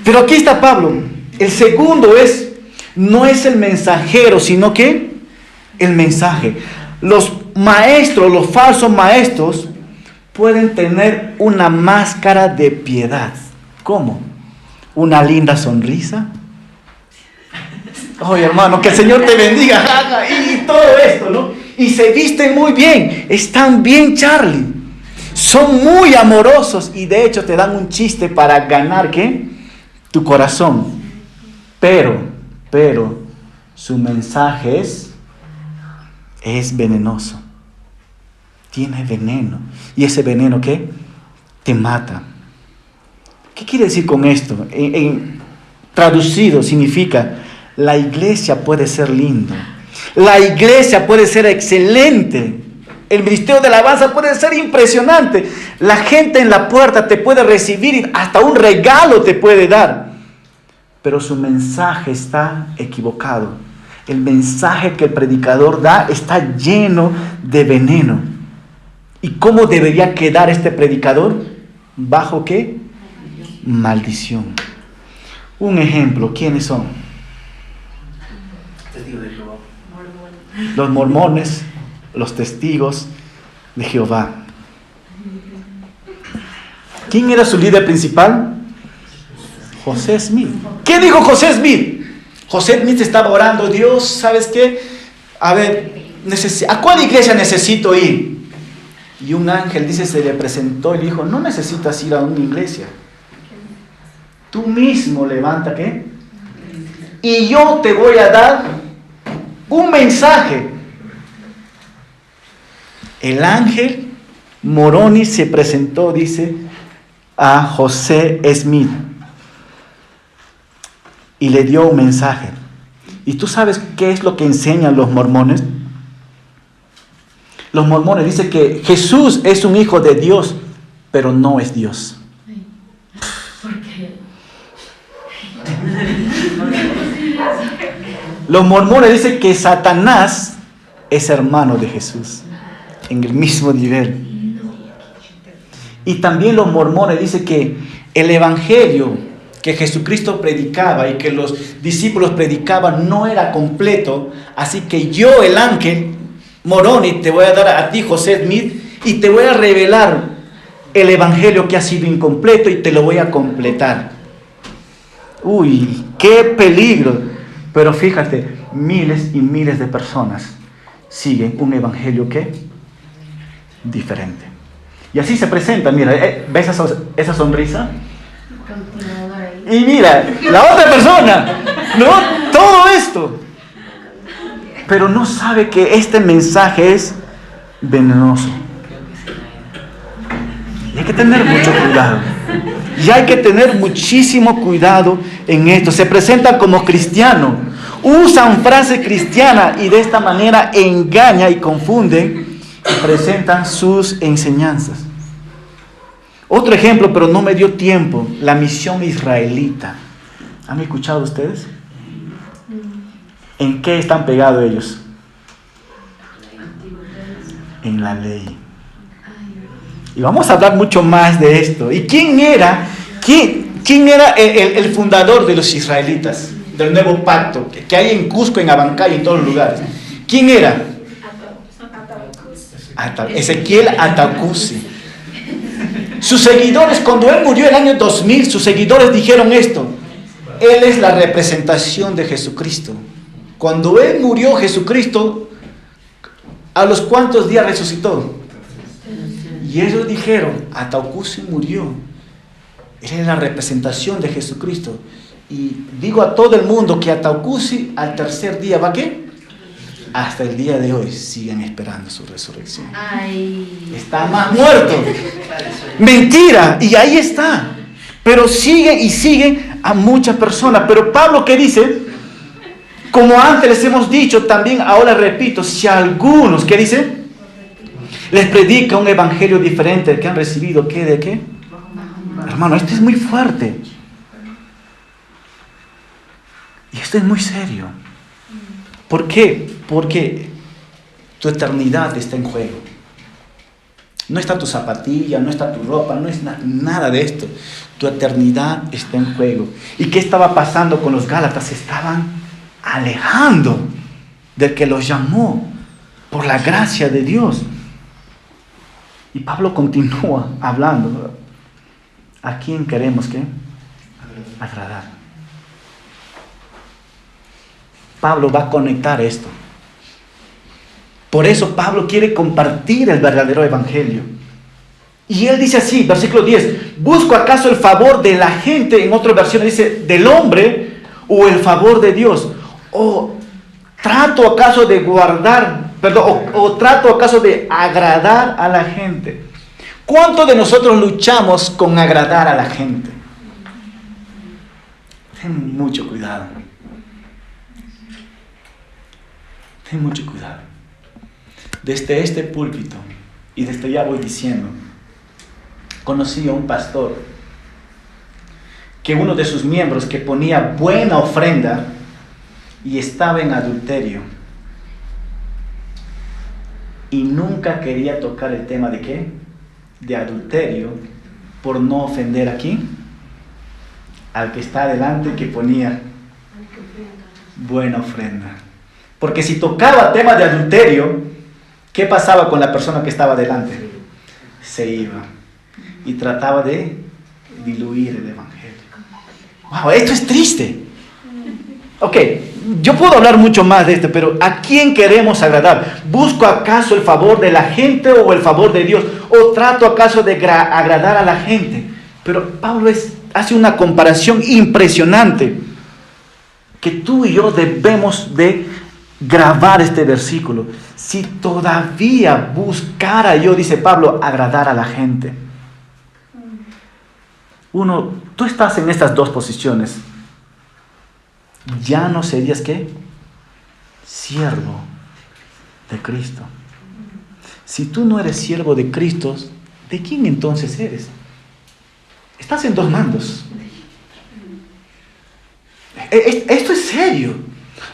Pero aquí está Pablo. El segundo no es el mensajero, sino que el mensaje. Los maestros, los falsos maestros, pueden tener una máscara de piedad. ¿Cómo? Una linda sonrisa. Oye, hermano, que el Señor te bendiga. Y todo esto, ¿no? Y se visten muy bien. Están bien, Charlie. Son muy amorosos y de hecho te dan un chiste para ganar, ¿qué? Tu corazón. Pero su mensaje es venenoso. Tiene veneno. ¿Y ese veneno qué? Te mata. ¿Qué quiere decir con esto? Traducido significa, la iglesia puede ser lindo. La iglesia puede ser excelente. El ministerio de alabanza puede ser impresionante. La gente en la puerta te puede recibir, hasta un regalo te puede dar. Pero su mensaje está equivocado. El mensaje que el predicador da está lleno de veneno. ¿Y cómo debería quedar este predicador? ¿Bajo qué? Maldición. Un ejemplo, ¿quiénes son? Testigo de Jehová. Los mormones, los testigos de Jehová. ¿Quién era su líder principal? José Smith. ¿Qué dijo José Smith? José Smith estaba orando, Dios, ¿sabes qué? A ver, ¿a cuál iglesia necesito ir? Y un ángel, dice, se le presentó y le dijo, no necesitas ir a una iglesia. Tú mismo levanta, ¿qué? Y yo te voy a dar un mensaje. El ángel Moroni se presentó, dice, a José Smith y le dio un mensaje. ¿Y tú sabes qué es lo que enseñan los mormones? Los mormones dicen que Jesús es un hijo de Dios, pero no es Dios. ¿Por qué? Los mormones dicen que Satanás es hermano de Jesús, en el mismo nivel. Y también los mormones dicen que el evangelio que Jesucristo predicaba y que los discípulos predicaban no era completo. Así que yo, el ángel Moroni, te voy a dar a ti, José Smith, y te voy a revelar el evangelio que ha sido incompleto y te lo voy a completar. Uy, qué peligro. Pero fíjate, miles y miles de personas siguen un evangelio que diferente. Y así se presenta, mira, ¿ves esa sonrisa? Continuador ahí. Y mira, la otra persona, ¿no? Todo esto. Pero no sabe que este mensaje es venenoso. Y hay que tener mucho cuidado. Y hay que tener muchísimo cuidado en esto. Se presentan como cristianos, usan frases cristianas y de esta manera engañan y confunden y presentan sus enseñanzas. Otro ejemplo, pero no me dio tiempo, la misión israelita. ¿Han escuchado ustedes? ¿En qué están pegados ellos? En la ley. Y vamos a hablar mucho más de esto. ¿Y quién era el fundador de los israelitas, del nuevo pacto, que hay en Cusco, en Abancay, en todos los lugares? ¿Quién era? Ezequiel Atacusi. Sus seguidores, cuando él murió en el año 2000, sus seguidores dijeron esto: él es la representación de Jesucristo. Cuando él murió, Jesucristo, ¿a los cuántos días resucitó? Y ellos dijeron, Atacusi murió. Él es la representación de Jesucristo. Y digo a todo el mundo que Atacusi al tercer día va, ¿qué? Hasta el día de hoy siguen esperando su resurrección. Ay. Está más muerto. Mentira. Y ahí está. Pero siguen y siguen a muchas personas. Pero Pablo, ¿qué dice? Como antes les hemos dicho, también ahora repito, si algunos, ¿qué dice? Les predica un evangelio diferente del que han recibido, ¿qué? ¿De qué? Hermano, esto es muy fuerte. Y esto es muy serio. ¿Por qué? Porque tu eternidad está en juego. No está tu zapatilla, no está tu ropa, no es nada de esto. Tu eternidad está en juego. ¿Y qué estaba pasando con los Gálatas? Se estaban alejando del que los llamó por la gracia de Dios. Y Pablo continúa hablando. ¿A quién queremos qué? Agradar. Pablo va a conectar esto. Por eso Pablo quiere compartir el verdadero evangelio. Y él dice así, versículo 10, ¿busco acaso el favor de la gente? En otra versión dice, del hombre, o el favor de Dios. ¿O trato acaso de o trato acaso de agradar a la gente? ¿Cuántos de nosotros luchamos con agradar a la gente? Ten mucho cuidado. Ten mucho cuidado. Desde este púlpito, y desde ya voy diciendo, conocí a un pastor que uno de sus miembros que ponía buena ofrenda y estaba en adulterio y nunca quería tocar el tema de ¿qué? De adulterio, por no ofender aquí al que está adelante, que ponía buena ofrenda. Porque si tocaba tema de adulterio, ¿qué pasaba con la persona que estaba adelante? Se iba y trataba de diluir el evangelio. Wow, esto es triste. Ok, yo puedo hablar mucho más de esto, pero ¿a quién queremos agradar? ¿Busco acaso el favor de la gente o el favor de Dios? ¿O trato acaso de agradar a la gente? Pero Pablo hace una comparación impresionante que tú y yo debemos de grabar este versículo. Si todavía buscara yo, dice Pablo, agradar a la gente. Uno, tú estás en estas dos posiciones. Ya no serías, ¿qué? Siervo de Cristo. Si tú no eres siervo de Cristo, ¿de quién entonces eres? Estás en dos mandos. Esto es serio.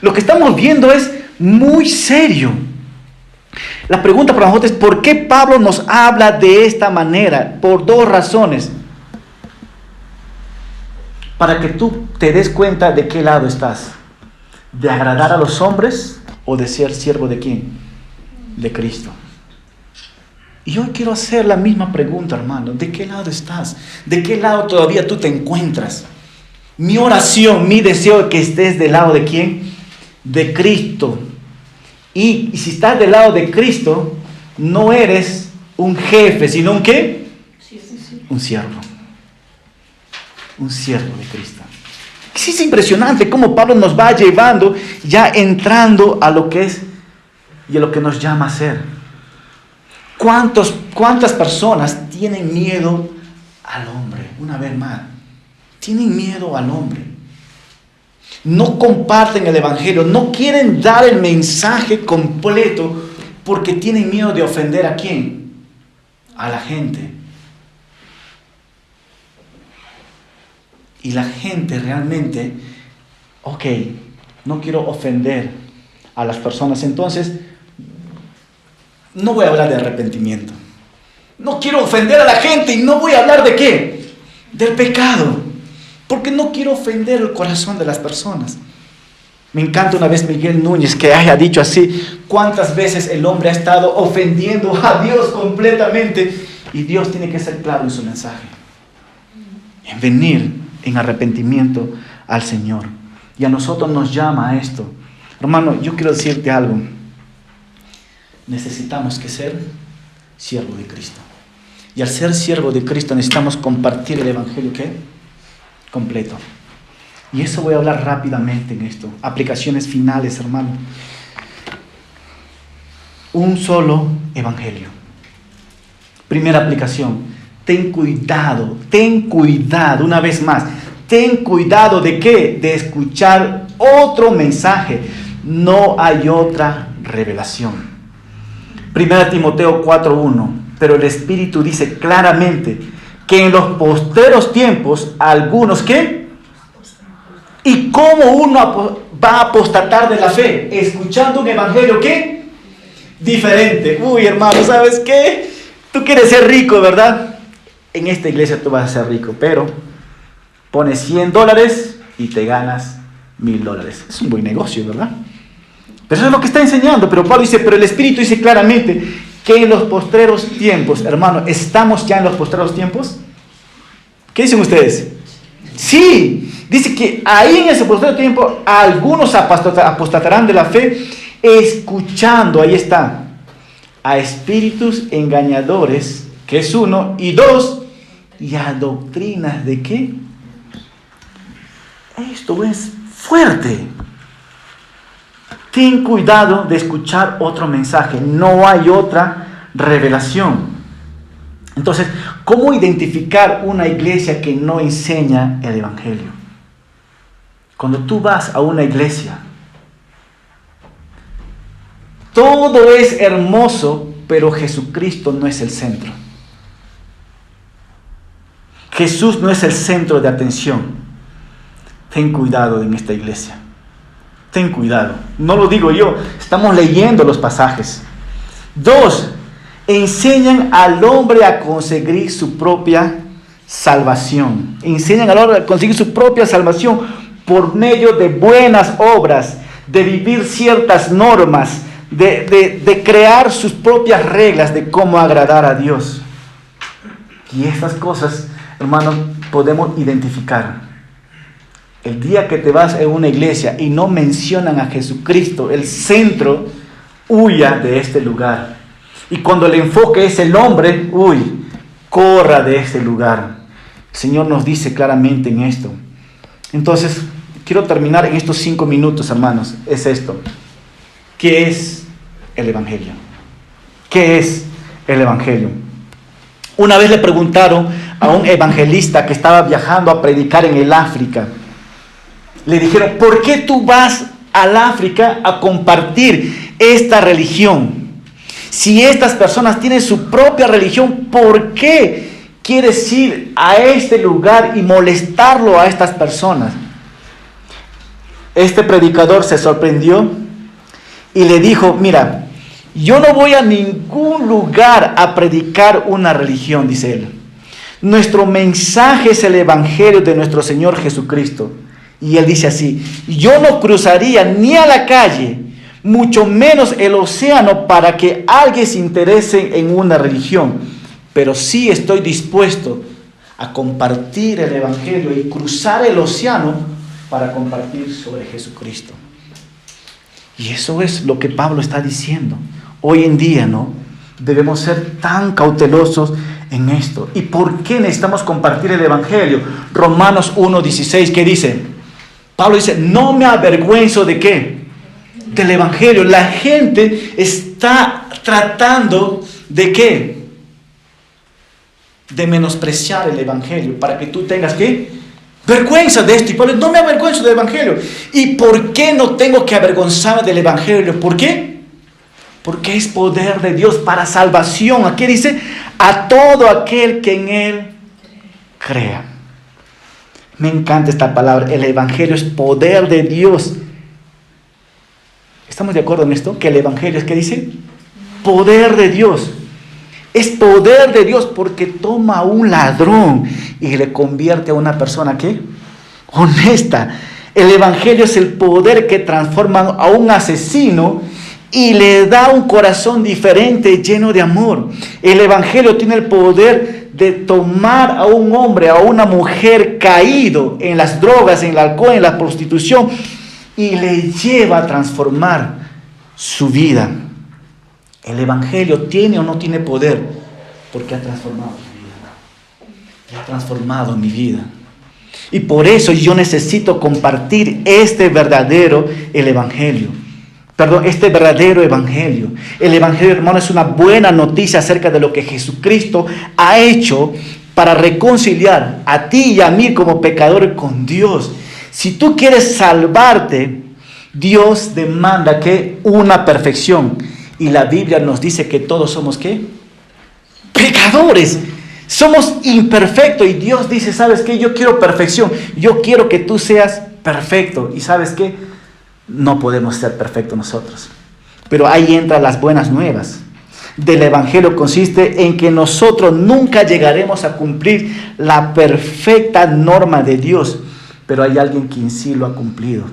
Lo que estamos viendo es muy serio. La pregunta para nosotros es: ¿por qué Pablo nos habla de esta manera? Por dos razones. Para que tú te des cuenta de qué lado estás. ¿De agradar a los hombres o de ser siervo de quién? De Cristo. Y hoy quiero hacer la misma pregunta, hermano. ¿De qué lado estás? ¿De qué lado todavía tú te encuentras? Mi oración, mi deseo es que estés del lado de quién? De Cristo. Y si estás del lado de Cristo, no eres un jefe, sino un ¿qué? Un siervo. Un siervo de Cristo. Sí, es impresionante cómo Pablo nos va llevando, ya entrando a lo que es y a lo que nos llama a ser. ¿Cuántas personas tienen miedo al hombre? Una vez más, tienen miedo al hombre. No comparten el evangelio, no quieren dar el mensaje completo porque tienen miedo de ofender ¿a quién? A la gente. Y la gente realmente, ok, no quiero ofender a las personas, entonces no voy a hablar de arrepentimiento. No quiero ofender a la gente y no voy a hablar de ¿qué? Del pecado. Porque no quiero ofender el corazón de las personas. Me encanta una vez Miguel Núñez que haya dicho así: cuántas veces el hombre ha estado ofendiendo a Dios completamente, y Dios tiene que ser claro en su mensaje, en venir en arrepentimiento al Señor. Y a nosotros nos llama a esto. Hermano, yo quiero decirte algo. Necesitamos que ser siervo de Cristo. Y al ser siervo de Cristo necesitamos compartir el evangelio ¿qué? Completo. Y eso voy a hablar rápidamente en esto. Aplicaciones finales, hermano. Un solo evangelio. Primera aplicación. Ten cuidado, una vez más. Ten cuidado ¿de qué? De escuchar otro mensaje. No hay otra revelación. Primera Timoteo 4:1. Pero el Espíritu dice claramente que en los posteros tiempos algunos ¿qué? ¿Y cómo uno va a apostatar de la fe? Escuchando un evangelio ¿qué? Diferente. Uy, hermano, ¿sabes qué? Tú quieres ser rico, ¿verdad? En esta iglesia tú vas a ser rico, pero pones $100 y te ganas $1,000. Es un buen negocio, ¿verdad? Pero eso es lo que está enseñando. Pero Pablo dice, pero el Espíritu dice claramente que en los postreros tiempos, hermano, ¿estamos ya en los postreros tiempos? ¿Qué dicen ustedes? Sí, dice que ahí en ese postrero tiempo algunos apostatarán de la fe, escuchando, ahí está, a espíritus engañadores, que es uno, y dos, y a doctrinas de qué. Esto es fuerte. Ten cuidado de escuchar otro mensaje. No hay otra revelación. Entonces, ¿cómo identificar una iglesia que no enseña el evangelio? Cuando tú vas a una iglesia, todo es hermoso, pero Jesucristo no es el centro. Jesús no es el centro de atención. Ten cuidado en esta iglesia. Ten cuidado. No lo digo yo, estamos leyendo los pasajes. 2, enseñan al hombre a conseguir su propia salvación. Enseñan a la hora de conseguir su propia salvación por medio de buenas obras, de vivir ciertas normas, de crear sus propias reglas de cómo agradar a Dios. Y estas cosas, hermanos, podemos identificar. El día que te vas a una iglesia y no mencionan a Jesucristo, el centro, huya de este lugar. Y cuando el enfoque es el hombre, corra de este lugar. El Señor nos dice claramente en esto. Entonces, quiero terminar en estos 5 minutos, hermanos. Es esto. ¿Qué es el Evangelio? ¿Qué es el Evangelio? Una vez le preguntaron a un evangelista que estaba viajando a predicar en el África. Le dijeron, ¿por qué tú vas al África a compartir esta religión? Si estas personas tienen su propia religión, ¿por qué quieres ir a este lugar y molestarlo a estas personas? Este predicador se sorprendió y le dijo, mira, yo no voy a ningún lugar a predicar una religión, dice él. Nuestro mensaje es el Evangelio de nuestro Señor Jesucristo. Y él dice así, yo no cruzaría ni a la calle, mucho menos el océano para que alguien se interese en una religión. Pero sí estoy dispuesto a compartir el Evangelio y cruzar el océano para compartir sobre Jesucristo. Y eso es lo que Pablo está diciendo. Hoy en día, ¿no? Debemos ser tan cautelosos en esto. ¿Y por qué necesitamos compartir el Evangelio? Romanos 1:16, ¿qué dice? Pablo dice, no me avergüenzo ¿de qué? Del Evangelio. La gente está tratando ¿de qué? De menospreciar el Evangelio para que tú tengas ¿qué? Vergüenza de esto. Y Pablo, no me avergüenzo del Evangelio. ¿Y por qué no tengo que avergonzarme del Evangelio? ¿Por qué? Porque es poder de Dios para salvación. Aquí dice, a todo aquel que en Él crea. Me encanta esta palabra. El Evangelio es poder de Dios. ¿Estamos de acuerdo en esto? Que el Evangelio es, ¿qué dice? Poder de Dios. Es poder de Dios porque toma a un ladrón y le convierte a una persona, ¿qué? Honesta. El Evangelio es el poder que transforma a un asesino y le da un corazón diferente, lleno de amor. El Evangelio tiene el poder de tomar a un hombre, a una mujer caído en las drogas, en el alcohol, en la prostitución, y le lleva a transformar su vida. El Evangelio tiene o no tiene poder, porque ha transformado mi vida. Ha transformado mi vida. Y por eso yo necesito compartir este verdadero Evangelio. Este verdadero Evangelio. El Evangelio, hermano, es una buena noticia acerca de lo que Jesucristo ha hecho para reconciliar a ti y a mí como pecadores con Dios. Si tú quieres salvarte, Dios demanda que una perfección. Y la Biblia nos dice que todos somos ¿qué? Pecadores. Somos imperfectos. Y Dios dice, ¿sabes qué? Yo quiero perfección. Yo quiero que tú seas perfecto. ¿Y sabes qué? No podemos ser perfectos nosotros. Pero ahí entran las buenas nuevas. Del Evangelio consiste en que nosotros nunca llegaremos a cumplir la perfecta norma de Dios. Pero hay alguien quien sí lo ha cumplido.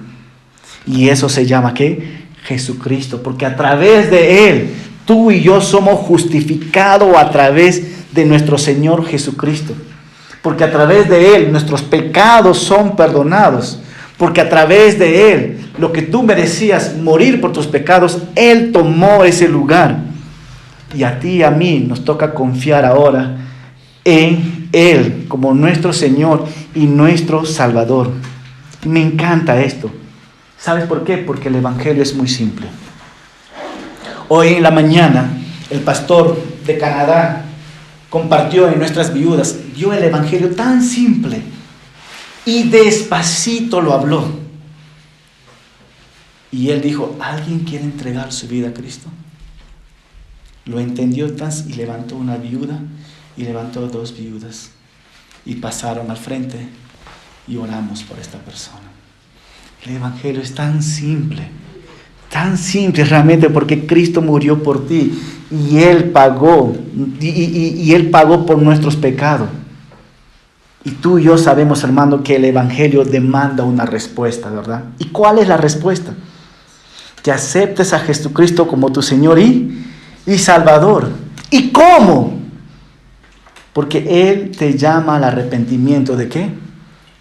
Y eso se llama ¿qué? Jesucristo. Porque a través de Él, tú y yo somos justificados a través de nuestro Señor Jesucristo. Porque a través de Él nuestros pecados son perdonados. Porque a través de Él, lo que tú merecías morir por tus pecados, Él tomó ese lugar. Y a ti y a mí nos toca confiar ahora en Él como nuestro Señor y nuestro Salvador. Me encanta esto. ¿Sabes por qué? Porque el Evangelio es muy simple. Hoy en la mañana, el pastor de Canadá compartió en nuestras viudas, dio el Evangelio tan simple. Y despacito lo habló. Y él dijo, ¿alguien quiere entregar su vida a Cristo? Lo entendió y levantó una viuda y levantó 2 viudas. Y pasaron al frente y oramos por esta persona. El Evangelio es tan simple realmente porque Cristo murió por ti y Él pagó, y Él pagó por nuestros pecados. Y tú y yo sabemos, hermano, que el Evangelio demanda una respuesta, ¿verdad? ¿Y cuál es la respuesta? Que aceptes a Jesucristo como tu Señor y Salvador. ¿Y cómo? Porque Él te llama al arrepentimiento ¿de qué?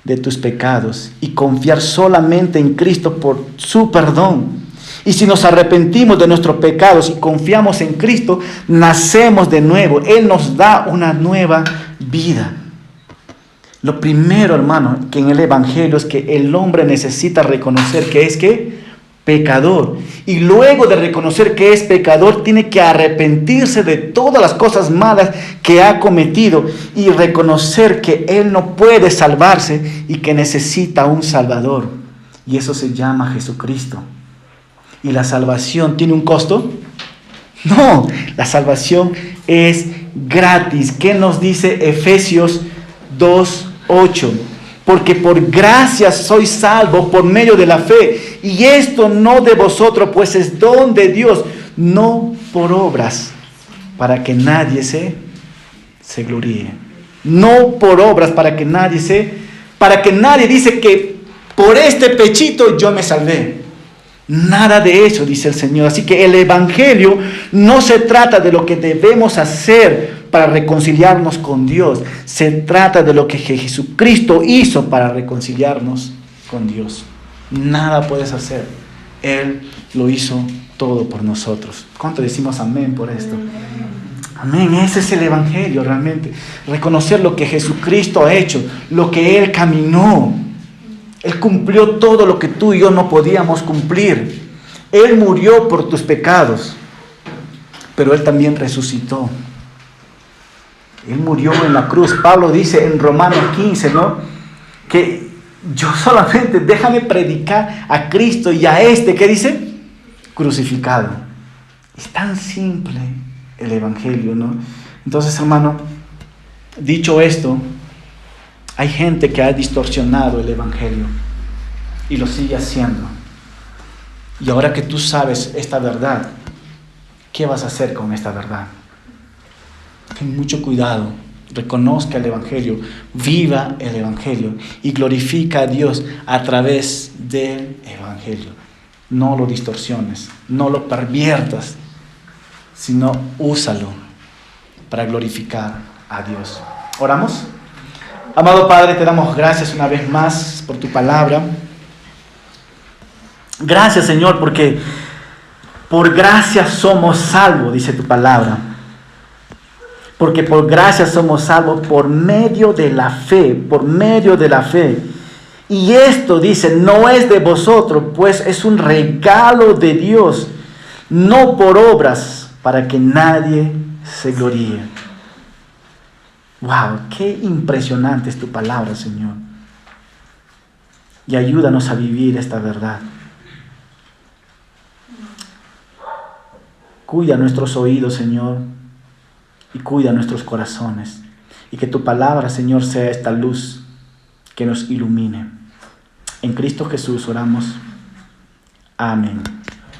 De tus pecados y confiar solamente en Cristo por su perdón. Y si nos arrepentimos de nuestros pecados y confiamos en Cristo, nacemos de nuevo. Él nos da una nueva vida. Lo primero, hermano, que en el Evangelio es que el hombre necesita reconocer que es ¿qué? Pecador. Y luego de reconocer que es pecador, tiene que arrepentirse de todas las cosas malas que ha cometido y reconocer que él no puede salvarse y que necesita un Salvador. Y eso se llama Jesucristo. ¿Y la salvación tiene un costo? No, la salvación es gratis. ¿Qué nos dice Efesios 2:8? Porque por gracia sois salvos por medio de la fe. Y esto no de vosotros, pues es don de Dios, no por obras, para que nadie se gloríe. No por obras, para que nadie dice que por este pechito yo me salvé. Nada de eso, dice el Señor. Así que el Evangelio no se trata de lo que debemos hacer para reconciliarnos con Dios. Se trata de lo que Jesucristo hizo para reconciliarnos con Dios. Nada puedes hacer. Él lo hizo todo por nosotros. ¿Cuánto decimos amén por esto? Amén. Ese es el Evangelio realmente. Reconocer lo que Jesucristo ha hecho, lo que Él caminó. Él cumplió todo lo que tú y yo no podíamos cumplir. Él murió por tus pecados, pero Él también resucitó. Él murió en la cruz. Pablo dice en Romanos 15, ¿no? Que yo solamente déjame predicar a Cristo y a ¿qué dice? Crucificado. Es tan simple el Evangelio, ¿no? Entonces, hermano, dicho esto, hay gente que ha distorsionado el Evangelio y lo sigue haciendo. Y ahora que tú sabes esta verdad, ¿qué vas a hacer con esta verdad? Ten mucho cuidado, reconozca el Evangelio, viva el Evangelio y glorifica a Dios a través del Evangelio. No lo distorsiones, no lo perviertas, sino úsalo para glorificar a Dios. ¿Oramos? Amado Padre, te damos gracias una vez más por tu palabra. Gracias, Señor, porque por gracia somos salvos, dice tu palabra. Porque por gracia somos salvos por medio de la fe, por medio de la fe. Y esto, dice, no es de vosotros, pues es un regalo de Dios, no por obras, para que nadie se gloríe. Wow, qué impresionante es tu palabra, Señor. Y ayúdanos a vivir esta verdad. Cuida nuestros oídos, Señor, y cuida nuestros corazones. Y que tu palabra, Señor, sea esta luz que nos ilumine. En Cristo Jesús oramos. Amén.